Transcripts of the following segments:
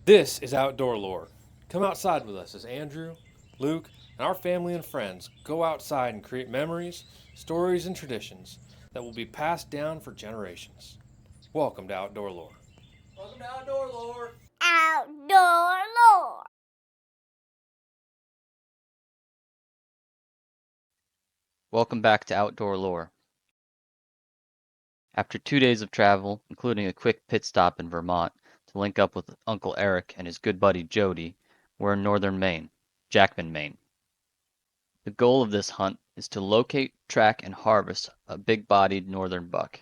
This is Outdoor Lore. Come outside with us as Andrew, Luke, and our family and friends go outside and create memories, stories, and traditions that will be passed down for generations. Welcome to Outdoor Lore. Welcome to Outdoor Lore. Outdoor Lore. Welcome back to Outdoor Lore. After 2 days of travel, including a quick pit stop in Vermont to link up with Uncle Erik and his good buddy Jody, we're in Northern Maine, Jackman, Maine. The goal of this hunt is to locate, track, and harvest a big-bodied northern buck.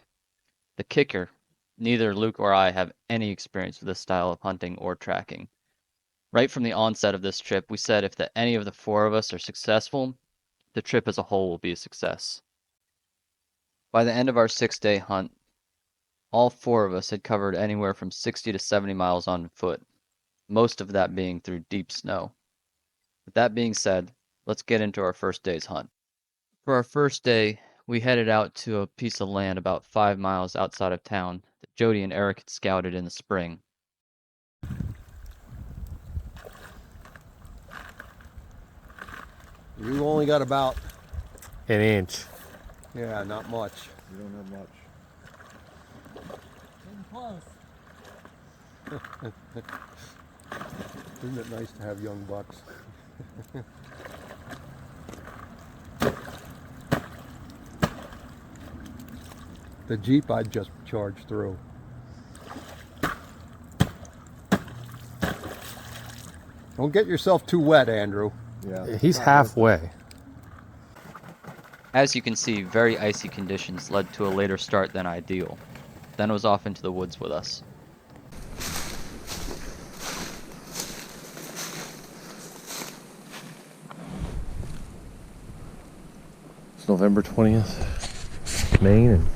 The kicker, neither Luke or I have any experience with this style of hunting or tracking. Right from the onset of this trip, we said if any of the four of us are successful, the trip as a whole will be a success. By the end of our 6-day hunt, all four of us had covered anywhere from 60 to 70 miles on foot, most of that being through deep snow. With that being said, let's get into our first day's hunt. For our first day, we headed out to a piece of land about 5 miles outside of town that Jody and Erik had scouted in the spring. You only got about An inch. Yeah, not much. You don't have much. Getting close. Isn't it nice to have young bucks? The Jeep I'd just charged through. Don't get yourself too wet, Andrew. Yeah. He's halfway. As you can see, very icy conditions led to a later start than ideal. Then it was off into the woods with us. It's November 20th, Maine, and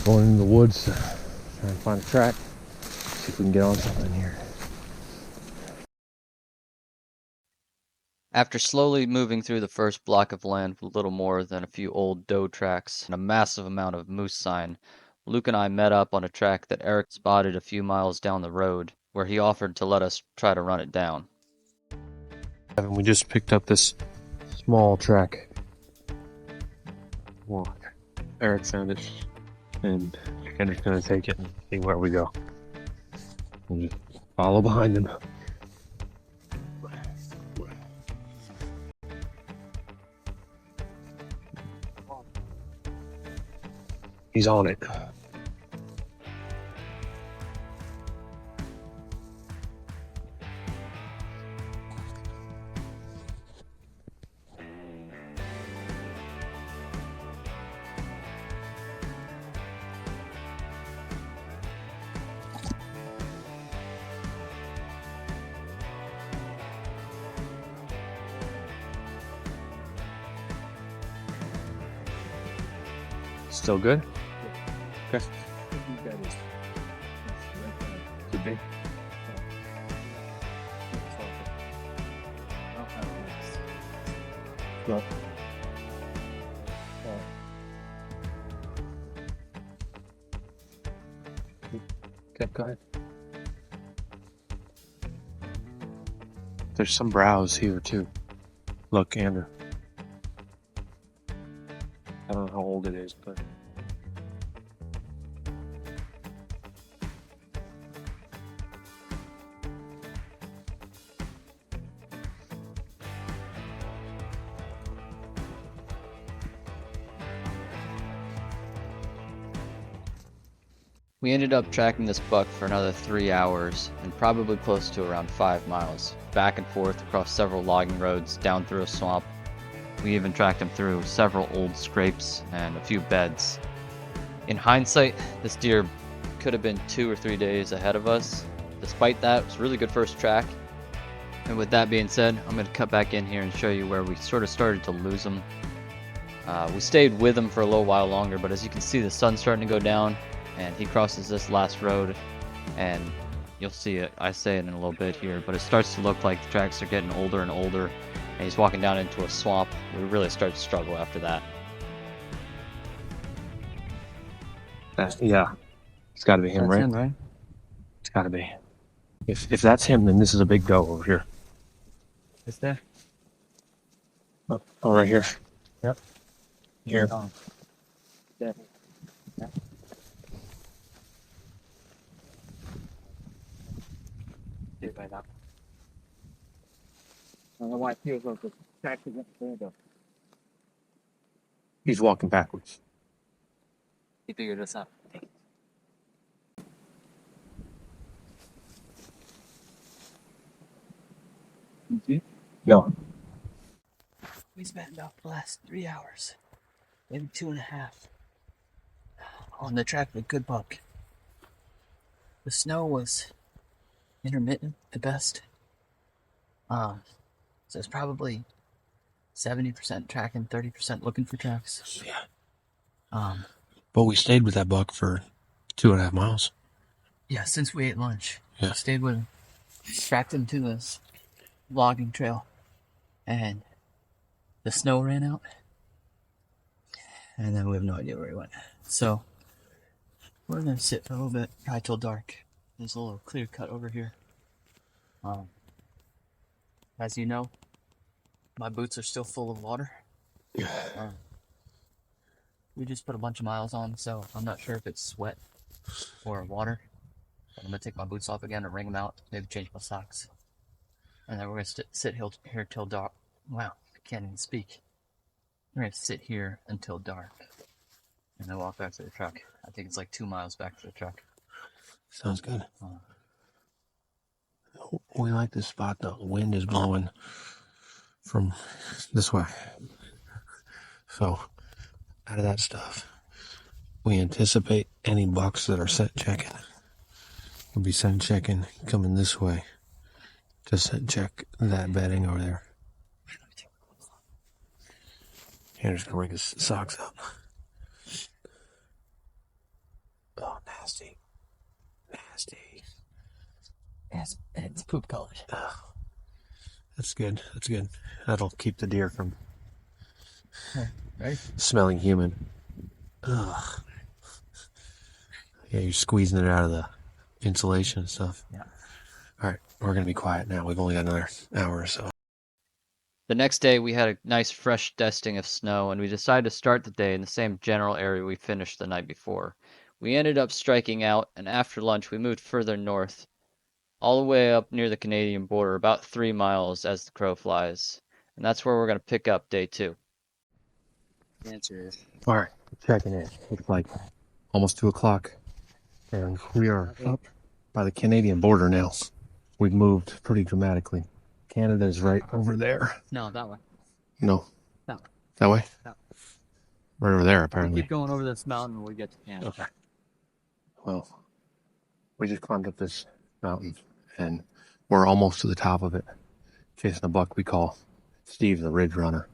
going into the woods to try and find a track. See if we can get on something here. After slowly moving through the first block of land with little more than a few old doe tracks and a massive amount of moose sign, Luke and I met up on a track that Erik spotted a few miles down the road, where he offered to let us try to run it down. And we just picked up this small track. Well, Erik found it, and I'm just gonna take it and see where we go. We'll just follow behind him. He's on it. Still good? Okay. Could be. No. Okay, go ahead. There's some browse here too. Look, Andrew. I don't know how old it is, but We ended up tracking this buck for another 3 hours and probably close to around 5 miles, back and forth across several logging roads, down through a swamp. We even tracked him through several old scrapes and a few beds. In hindsight, this deer could have been 2 or 3 days ahead of us. Despite that, it was a really good first track. And with that being said, I'm going to cut back in here and show you where we sort of started to lose him. We stayed with him for a little while longer, but as you can see, the sun's starting to go down, and he crosses this last road, and you'll see it. I say it in a little bit here, but it starts to look like the tracks are getting older and older, and he's walking down into a swamp. We really start to struggle after that. yeah, it's got to be him, That's right? him, right? It's got to be. If that's him, then this is a big doe over here. Is there? Oh, right here. Yep. Here. Oh. Yeah. Yeah. Right now. I don't know why it feels like the track isn't there though. He's walking backwards. He figured this out. No. We spent about the last 3 hours, maybe 2.5, on the track of a good buck. The snow was intermittent at best. So it's probably 70% tracking, 30% looking for tracks. Yeah. But we stayed with that buck for 2.5 miles. Yeah, since we ate lunch. Yeah. I stayed with him, tracked him to this logging trail, and the snow ran out, and then we have no idea where he went. So we're gonna sit for a little bit, probably till dark. There's a little clear cut over here. As you know, my boots are still full of water. We just put a bunch of miles on, so I'm not sure if it's sweat or water. But I'm gonna take my boots off again and wring them out, maybe change my socks. And then we're gonna sit here till dark. Wow, I can't even speak. We're gonna sit here until dark. And then walk back to the truck. I think it's like 2 miles back to the truck. Sounds good. We like this spot though. The wind is blowing from this way. So, out of that stuff, we anticipate any bucks that are scent checking will be scent checking coming this way to scent check that bedding over there. Andrew's gonna bring his socks up. Oh, nasty. Nasty. It's poop colored. That's good. That's good. That'll keep the deer from Right? smelling human. Ugh. Yeah, you're squeezing it out of the insulation and stuff. Yeah. All right, we're going to be quiet now. We've only got another hour or so. The next day, we had a nice fresh dusting of snow, and we decided to start the day in the same general area we finished the night before. We ended up striking out, and after lunch, we moved further north, all the way up near the Canadian border, about 3 miles as the crow flies. And that's where we're going to pick up day 2. The answer is... All right, checking in. It's like almost 2 o'clock, and we are up by the Canadian border now. We've moved pretty dramatically. Canada's right over there. No, that way. No. That way. That way? That way. Right over there, We apparently. keep going over this mountain and we get to Canada. Okay. Well, we just climbed up this mountain, and we're almost to the top of it, chasing a buck we call Steve the Ridge Runner.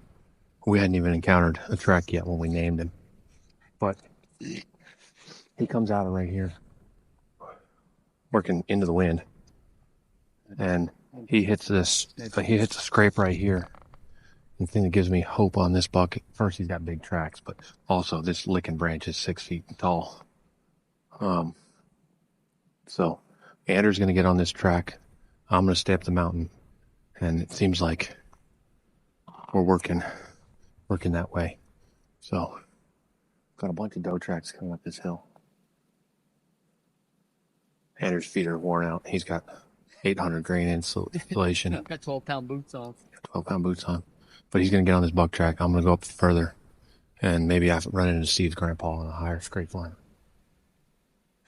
We hadn't even encountered a track yet when we named him. But he comes out of right here, working into the wind, and he hits a scrape right here. The thing that gives me hope on this buck, first he's got big tracks, but also this licking branch is 6 feet tall. So Andrew's going to get on this track. I'm going to stay up the mountain, and it seems like we're working that way. So got a bunch of doe tracks coming up this hill. Andrew's feet are worn out. He's got 800 grain insulation. I've got 12-pound boots on. 12-pound boots on. But he's going to get on this buck track. I'm going to go up further, and maybe I've run into Steve's grandpa on a higher scrape line.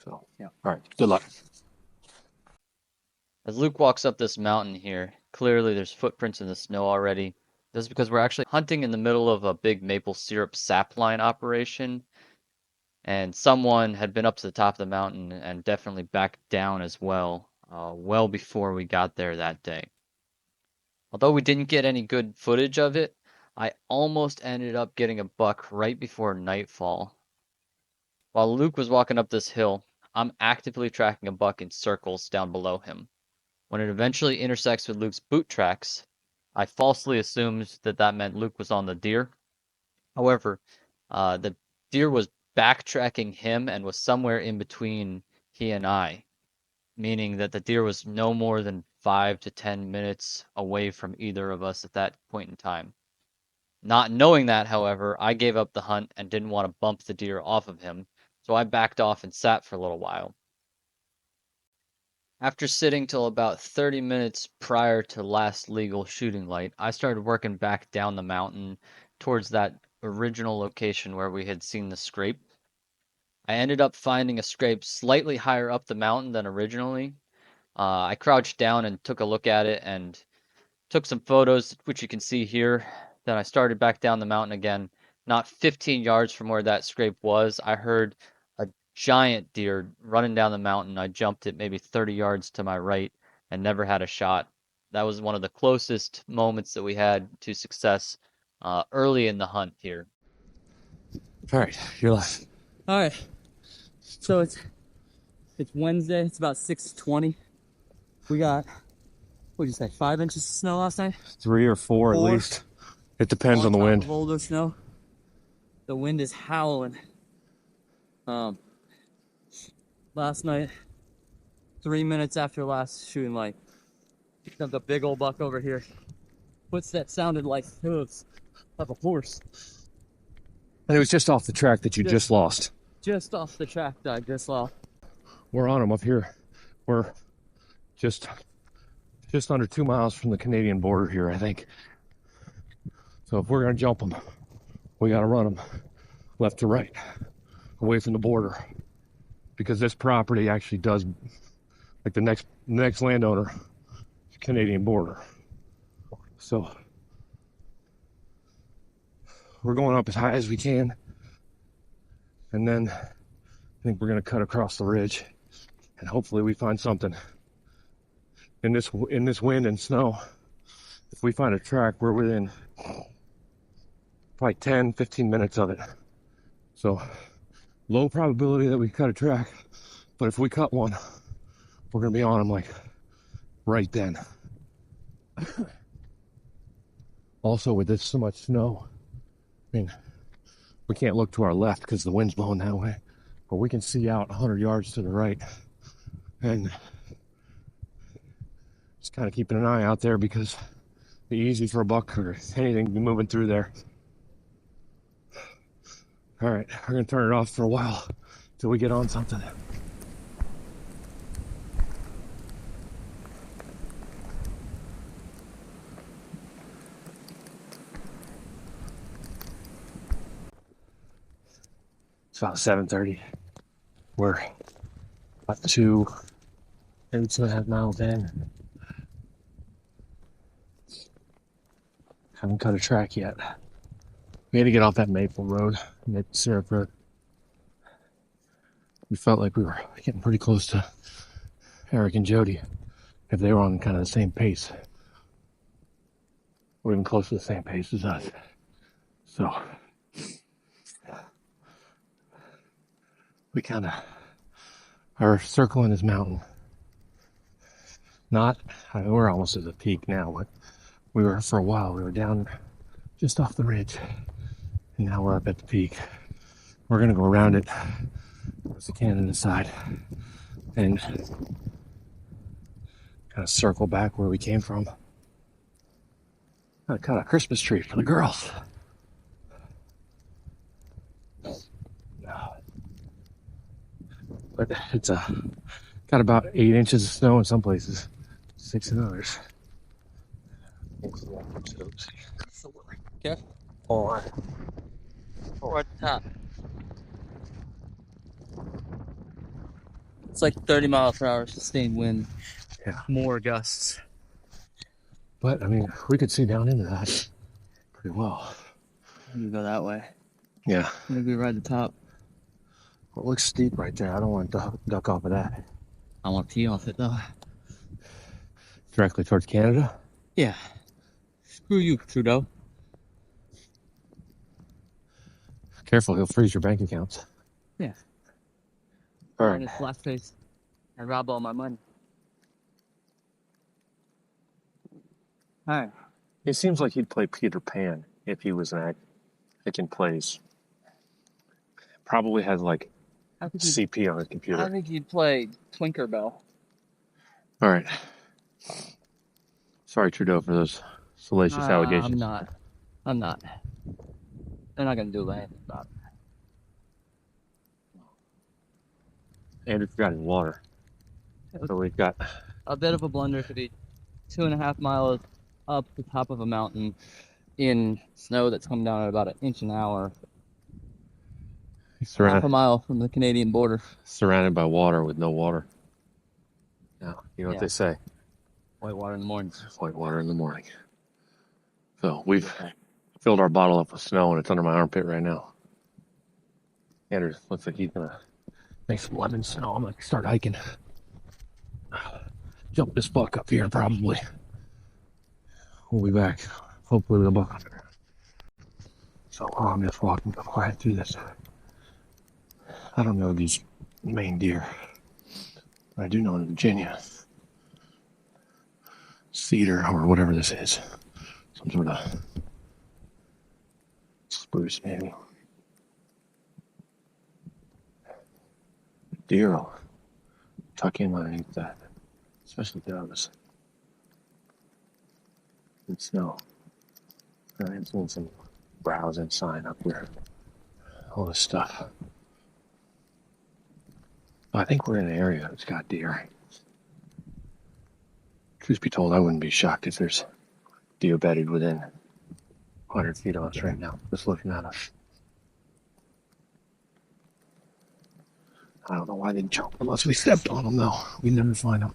So, yeah. All right. Good luck. As Luke walks up this mountain here, clearly there's footprints in the snow already. This is because we're actually hunting in the middle of a big maple syrup sap line operation. And someone had been up to the top of the mountain and definitely back down as well, well before we got there that day. Although we didn't get any good footage of it, I almost ended up getting a buck right before nightfall. While Luke was walking up this hill, I'm actively tracking a buck in circles down below him. When it eventually intersects with Luke's boot tracks, I falsely assumed that meant Luke was on the deer. However, the deer was backtracking him and was somewhere in between he and I. meaning that the deer was no more than 5 to 10 minutes away from either of us at that point in time. Not knowing that, however, I gave up the hunt and didn't want to bump the deer off of him, so I backed off and sat for a little while. After sitting till about 30 minutes prior to last legal shooting light, I started working back down the mountain towards that original location where we had seen the scrape. I ended up finding a scrape slightly higher up the mountain than originally. I crouched down and took a look at it and took some photos, which you can see here. Then I started back down the mountain again. Not 15 yards from where that scrape was, I heard a giant deer running down the mountain. I jumped it maybe 30 yards to my right and never had a shot. That was one of the closest moments that we had to success early in the hunt here. All right, you're live. All right. So it's Wednesday. It's about 6:20. We got, what'd you say, 5 inches of snow last night? 3 or 4 at Four. least. It depends on the wind. Of older snow. The wind is howling. Last night, 3 minutes after last shooting light, picked up a big old buck over here. Footsteps sounded like hooves of a horse. And it was just off the track that you just lost. Just off the track that I just lost. We're on them up here. We're just under 2 miles from the Canadian border here, I think. So if we're gonna jump them, we gotta run them left to right, away from the border, because this property actually does, like the next landowner, Canadian border. So we're going up as high as we can, and then I think we're gonna cut across the ridge, and hopefully we find something. In this wind and snow, if we find a track, we're within probably 10-15 minutes of it. So low probability that we cut a track, but if we cut one, we're gonna be on them like right then. Also, with this so much snow, I mean, we can't look to our left because the wind's blowing that way, but we can see out 100 yards to the right, and just kind of keeping an eye out there because it'd be easy for a buck or anything to be moving through there. All right, we're gonna turn it off for a while till we get on something. It's about 7:30. We're about maybe 2.5 miles in. Haven't cut a track yet. We had to get off that Maple Road, Maple Syrup Road. We felt like we were getting pretty close to Erik and Jody if they were on kind of the same pace, or even close to the same pace as us. So we kind of are circling this mountain. We're almost at the peak now, but we were, for a while, we were down just off the ridge, and now we're up at the peak. We're gonna go around it towards the Canada side and kind of circle back where we came from. I cut a Christmas tree for the girls. But it's got about 8 inches of snow in some places, 6 in others. Okay. Oh, We're at the top. It's like 30 miles per hour sustained wind. Yeah. More gusts. but I mean, we could see down into that pretty well. I'm gonna go that way. Yeah. Maybe ride the top. Well, it looks steep right there. I don't want to duck off of that. I want to pee off it though. Directly towards Canada? Yeah. Screw you, Trudeau. Careful, he'll freeze your bank accounts. Yeah. All On right. his flat face. And rob all my money. Alright. It seems like he'd play Peter Pan if he was taking plays. Probably has like How could you, CP on his I computer. think you'd play Twinkerbell. All right. Sorry, Trudeau, for those salacious allegations. I'm not. They're not gonna do anything about Andrew forgot his water. it. So we've got A bit of a blunder to be 2.5 miles up the top of a mountain in snow that's come down at about 1 inch an hour, half a mile from the Canadian border. surrounded by water with no water. Now, you know what Yeah. they say, White water in the morning. white water in the morning. So we've filled our bottle up with snow and it's under my armpit right now. Andrew looks like he's gonna make some lemon snow. I'm gonna start hiking. Jump this buck up here probably. We'll be back. Hopefully with a buck under. So I'm just walking quiet through this. I don't know these Maine deer. But I do know in Virginia, cedar or whatever this is, some sort of spruce maybe. Deer will tuck in underneath that, especially doves. And snow. I'm seeing some browsing sign up here. All this stuff. I think we're in an area that's got deer. Truth be told, I wouldn't be shocked if there's deer bedded within 100 feet of us right now, just looking at us. I don't know why they jump unless we stepped on them, though. We never find them.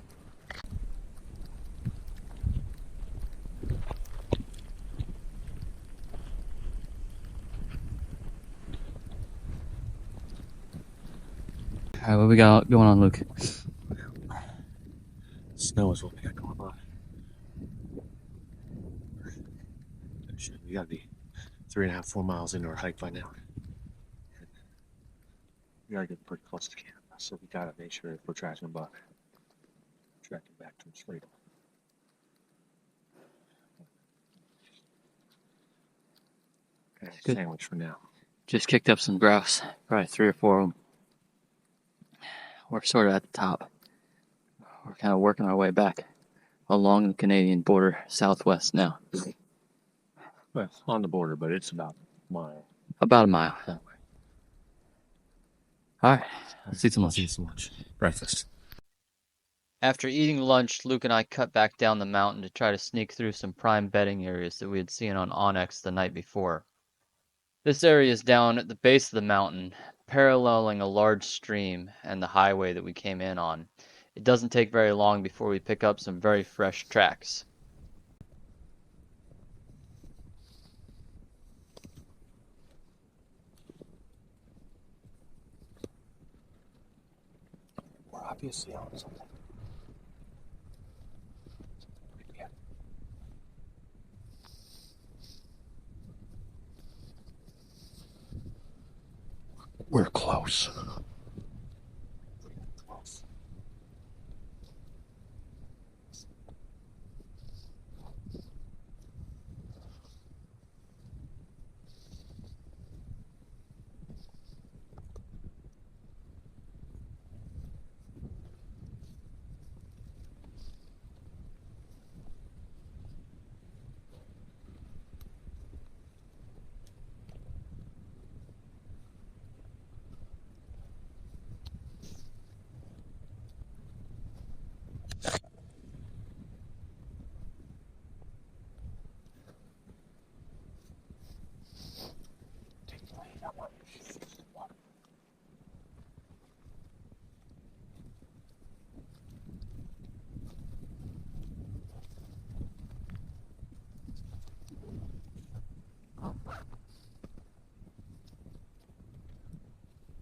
All right, what we got going on, Luke? Snow is what we got going on. We gotta be 3.5, 4 miles into our hike by now. We gotta get pretty close to camp, so we gotta make sure if we're tracking a buck, track him back to his freedom. Okay, Good. sandwich for now. Just kicked up some grouse, probably 3 or 4 of them. We're sort of at the top. We're kind of working our way back along the Canadian border, southwest now. Well, on the border, but it's about a mile. About a mile. that way. All right, let's eat some lunch. Eat some lunch. Breakfast. After eating lunch, Luke and I cut back down the mountain to try to sneak through some prime bedding areas that we had seen on Onyx the night before. This area is down at the base of the mountain, paralleling a large stream and the highway that we came in on. It doesn't take very long before we pick up some very fresh tracks. We're obviously on something. We're close.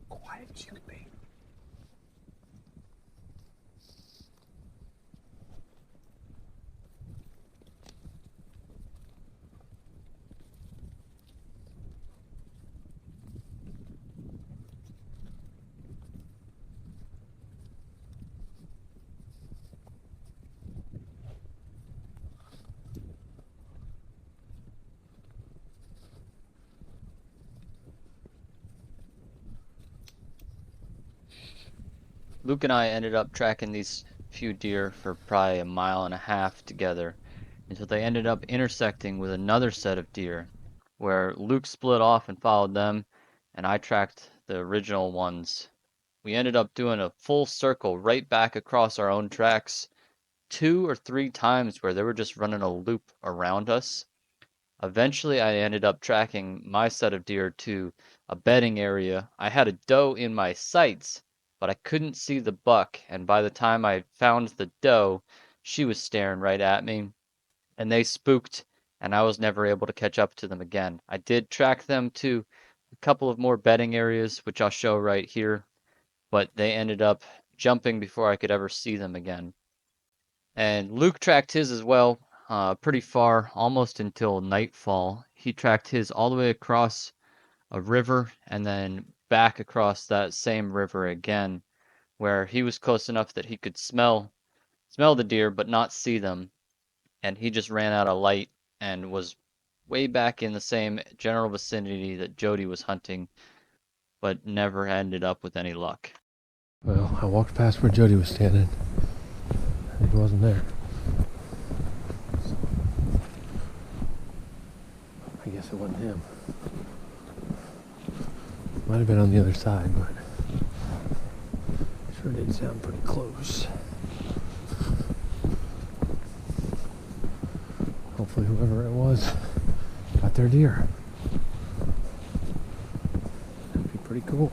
Quiet as you can be. Luke and I ended up tracking these few deer for probably a mile and a half together until they ended up intersecting with another set of deer where Luke split off and followed them, and I tracked the original ones. We ended up doing a full circle right back across our own tracks 2 or 3 times where they were just running a loop around us. Eventually, I ended up tracking my set of deer to a bedding area. I had a doe in my sights, but I couldn't see the buck, and by the time I found the doe, she was staring right at me, and they spooked, and I was never able to catch up to them again. I did track them to a couple of more bedding areas, which I'll show right here, but they ended up jumping before I could ever see them again. And Luke tracked his as well, pretty far, almost until nightfall. He tracked his all the way across a river and then back across that same river again, where he was close enough that he could smell the deer but not see them. And he just ran out of light and was way back in the same general vicinity that Jody was hunting, but never ended up with any luck. Well, I walked past where Jody was standing, and he wasn't there. So, I guess it wasn't him. Might have been on the other side, but sure did sound pretty close. Hopefully whoever it was got their deer. That'd be pretty cool.